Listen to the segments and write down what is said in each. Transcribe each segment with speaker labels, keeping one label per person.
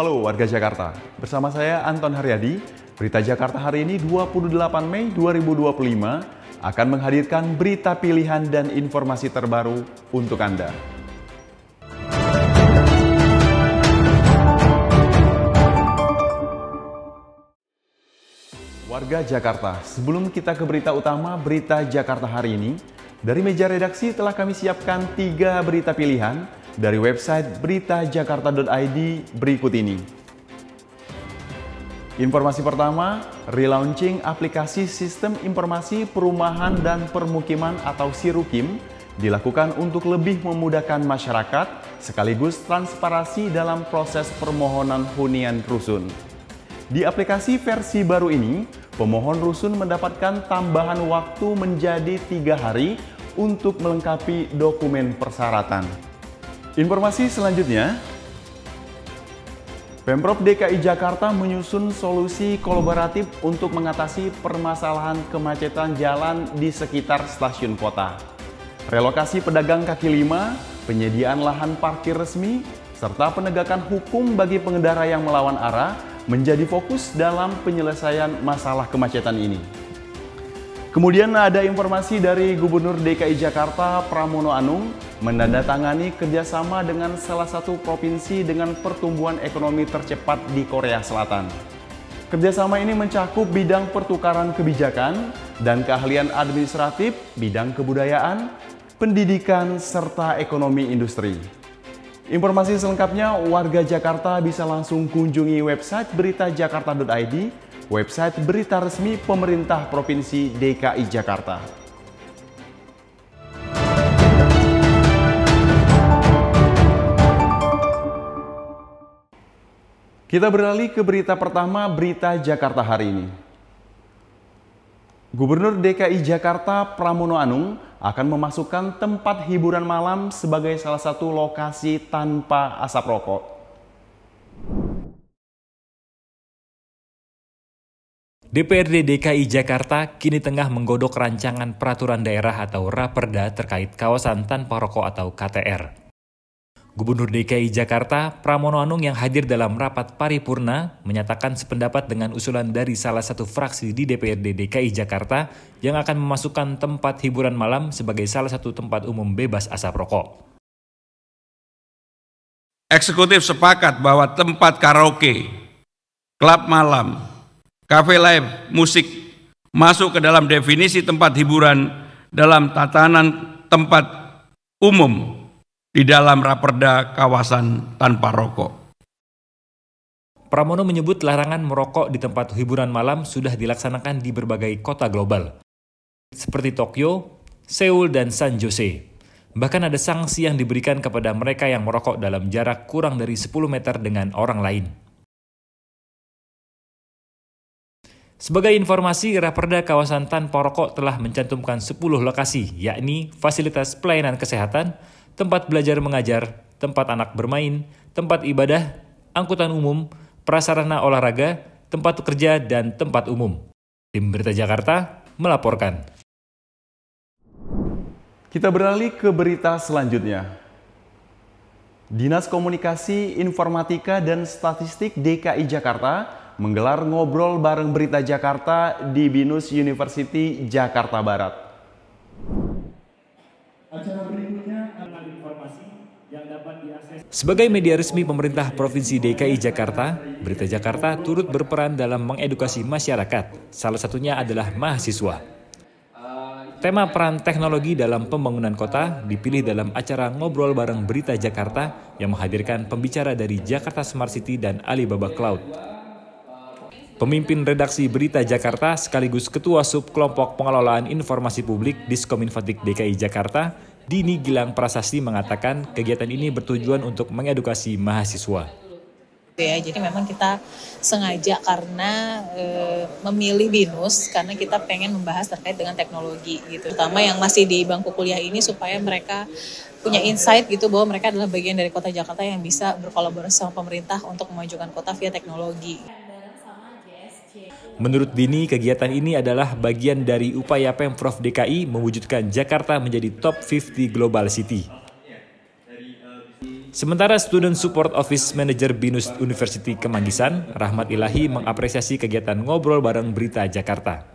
Speaker 1: Halo warga Jakarta, bersama saya Anton Haryadi. Berita Jakarta hari ini 28 Mei 2025 akan menghadirkan berita pilihan dan informasi terbaru untuk Anda. Warga Jakarta, sebelum kita ke berita utama Berita Jakarta hari ini, dari meja redaksi telah kami siapkan 3 berita pilihan dari website beritajakarta.id berikut ini. Informasi pertama, relaunching aplikasi Sistem Informasi Perumahan dan Permukiman atau SIRUKIM dilakukan untuk lebih memudahkan masyarakat sekaligus transparansi dalam proses permohonan hunian rusun. Di aplikasi versi baru ini, pemohon rusun mendapatkan tambahan waktu menjadi 3 hari untuk melengkapi dokumen persyaratan. Informasi selanjutnya, Pemprov DKI Jakarta menyusun solusi kolaboratif untuk mengatasi permasalahan kemacetan jalan di sekitar stasiun kota. Relokasi pedagang kaki lima, penyediaan lahan parkir resmi, serta penegakan hukum bagi pengendara yang melawan arah menjadi fokus dalam penyelesaian masalah kemacetan ini. Kemudian ada informasi dari Gubernur DKI Jakarta Pramono Anung menandatangani kerjasama dengan salah satu provinsi dengan pertumbuhan ekonomi tercepat di Korea Selatan. Kerjasama ini mencakup bidang pertukaran kebijakan dan keahlian administratif, bidang kebudayaan, pendidikan, serta ekonomi industri. Informasi selengkapnya warga Jakarta bisa langsung kunjungi website beritajakarta.id, website berita resmi pemerintah Provinsi DKI Jakarta. Kita beralih ke berita pertama Berita Jakarta hari ini. Gubernur DKI Jakarta Pramono Anung akan memasukkan tempat hiburan malam sebagai salah satu lokasi tanpa asap rokok.
Speaker 2: DPRD DKI Jakarta kini tengah menggodok rancangan peraturan daerah atau Raperda terkait kawasan tanpa rokok atau KTR. Gubernur DKI Jakarta Pramono Anung yang hadir dalam rapat paripurna menyatakan sependapat dengan usulan dari salah satu fraksi di DPRD DKI Jakarta yang akan memasukkan tempat hiburan malam sebagai salah satu tempat umum bebas asap rokok.
Speaker 3: Eksekutif sepakat bahwa tempat karaoke, klub malam, kafe live, musik masuk ke dalam definisi tempat hiburan dalam tatanan tempat umum di dalam Raperda kawasan tanpa rokok.
Speaker 2: Pramono menyebut larangan merokok di tempat hiburan malam sudah dilaksanakan di berbagai kota global, seperti Tokyo, Seoul, dan San Jose. Bahkan ada sanksi yang diberikan kepada mereka yang merokok dalam jarak kurang dari 10 meter dengan orang lain. Sebagai informasi, Raperda kawasan tanpa rokok telah mencantumkan 10 lokasi, yakni fasilitas pelayanan kesehatan, tempat belajar mengajar, tempat anak bermain, tempat ibadah, angkutan umum, prasarana olahraga, tempat kerja, dan tempat umum. Tim Berita Jakarta melaporkan.
Speaker 1: Kita beralih ke berita selanjutnya. Dinas Komunikasi, Informatika, dan Statistik DKI Jakarta menggelar ngobrol bareng Berita Jakarta di BINUS University Jakarta Barat.
Speaker 2: Acara berikutnya adalah informasi yang dapat diakses. Sebagai media resmi pemerintah Provinsi DKI Jakarta, Berita Jakarta turut berperan dalam mengedukasi masyarakat. Salah satunya adalah mahasiswa. Tema peran teknologi dalam pembangunan kota dipilih dalam acara ngobrol bareng Berita Jakarta yang menghadirkan pembicara dari Jakarta Smart City dan Alibaba Cloud. Pemimpin redaksi Berita Jakarta sekaligus Ketua Sub Kelompok Pengelolaan Informasi Publik Diskominfotik DKI Jakarta, Dini Gilang Prasasti mengatakan kegiatan ini bertujuan untuk mengedukasi mahasiswa.
Speaker 4: Ya, jadi memang kita sengaja karena memilih BINUS karena kita pengen membahas terkait dengan teknologi gitu. Terutama yang masih di bangku kuliah ini supaya mereka punya insight gitu bahwa mereka adalah bagian dari Kota Jakarta yang bisa berkolaborasi sama pemerintah untuk memajukan kota via teknologi.
Speaker 2: Menurut Dini, kegiatan ini adalah bagian dari upaya Pemprov DKI mewujudkan Jakarta menjadi top 50 Global City. Sementara Student Support Office Manager BINUS University Kemanggisan, Rahmat Ilahi mengapresiasi kegiatan ngobrol bareng Berita Jakarta.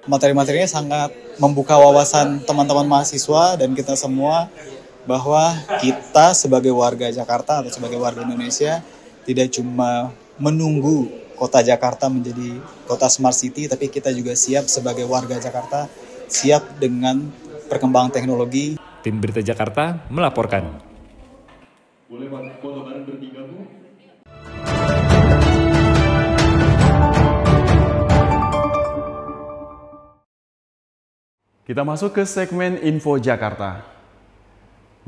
Speaker 5: Materi-materinya sangat membuka wawasan teman-teman mahasiswa dan kita semua bahwa kita sebagai warga Jakarta atau sebagai warga Indonesia tidak cuma menunggu kota Jakarta menjadi kota smart city, tapi kita juga siap sebagai warga Jakarta, siap dengan perkembangan teknologi.
Speaker 2: Tim Berita Jakarta melaporkan.
Speaker 1: Boleh foto bareng bertiga, Bu? Kita masuk ke segmen Info Jakarta.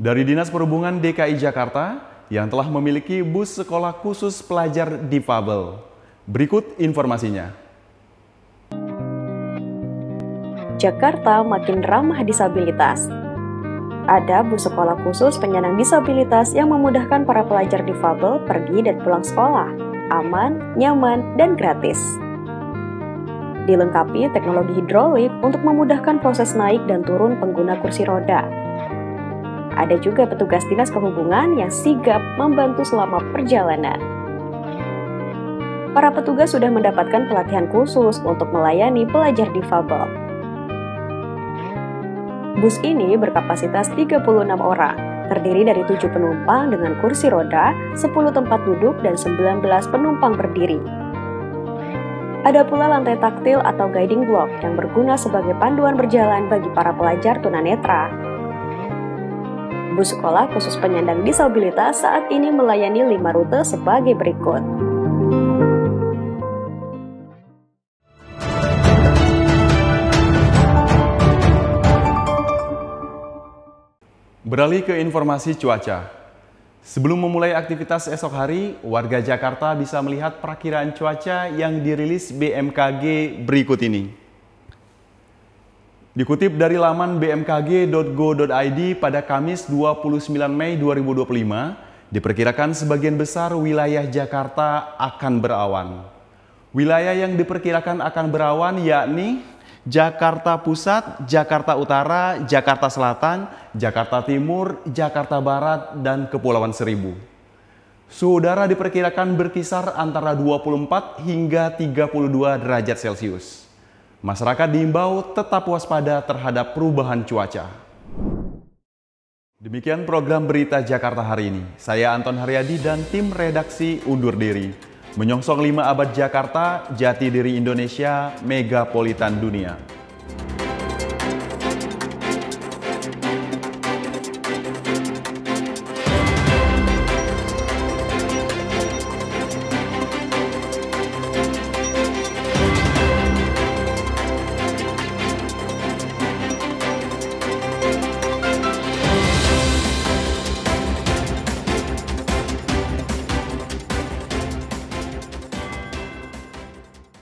Speaker 1: Dari Dinas Perhubungan DKI Jakarta yang telah memiliki bus sekolah khusus pelajar difabel. Berikut informasinya.
Speaker 6: Jakarta makin ramah disabilitas. Ada bus sekolah khusus penyandang disabilitas yang memudahkan para pelajar difabel pergi dan pulang sekolah, aman, nyaman, dan gratis. Dilengkapi teknologi hidrolik untuk memudahkan proses naik dan turun pengguna kursi roda. Ada juga petugas Dinas Perhubungan yang sigap membantu selama perjalanan. Para petugas sudah mendapatkan pelatihan khusus untuk melayani pelajar difabel. Bus ini berkapasitas 36 orang, terdiri dari 7 penumpang dengan kursi roda, 10 tempat duduk, dan 19 penumpang berdiri. Ada pula lantai taktil atau guiding block yang berguna sebagai panduan berjalan bagi para pelajar tunanetra. Bus sekolah khusus penyandang disabilitas saat ini melayani 5 rute sebagai berikut.
Speaker 1: Beralih ke informasi cuaca. Sebelum memulai aktivitas esok hari, warga Jakarta bisa melihat perakiraan cuaca yang dirilis BMKG berikut ini. Dikutip dari laman bmkg.go.id pada Kamis 29 Mei 2025, diperkirakan sebagian besar wilayah Jakarta akan berawan. Wilayah yang diperkirakan akan berawan yakni Jakarta Pusat, Jakarta Utara, Jakarta Selatan, Jakarta Timur, Jakarta Barat, dan Kepulauan Seribu. Suhu udara diperkirakan berkisar antara 24 hingga 32 derajat Celcius. Masyarakat diimbau tetap waspada terhadap perubahan cuaca. Demikian program Berita Jakarta hari ini. Saya Anton Haryadi dan tim redaksi undur diri. Menyongsong 5 abad Jakarta, jati diri Indonesia, megapolitan dunia.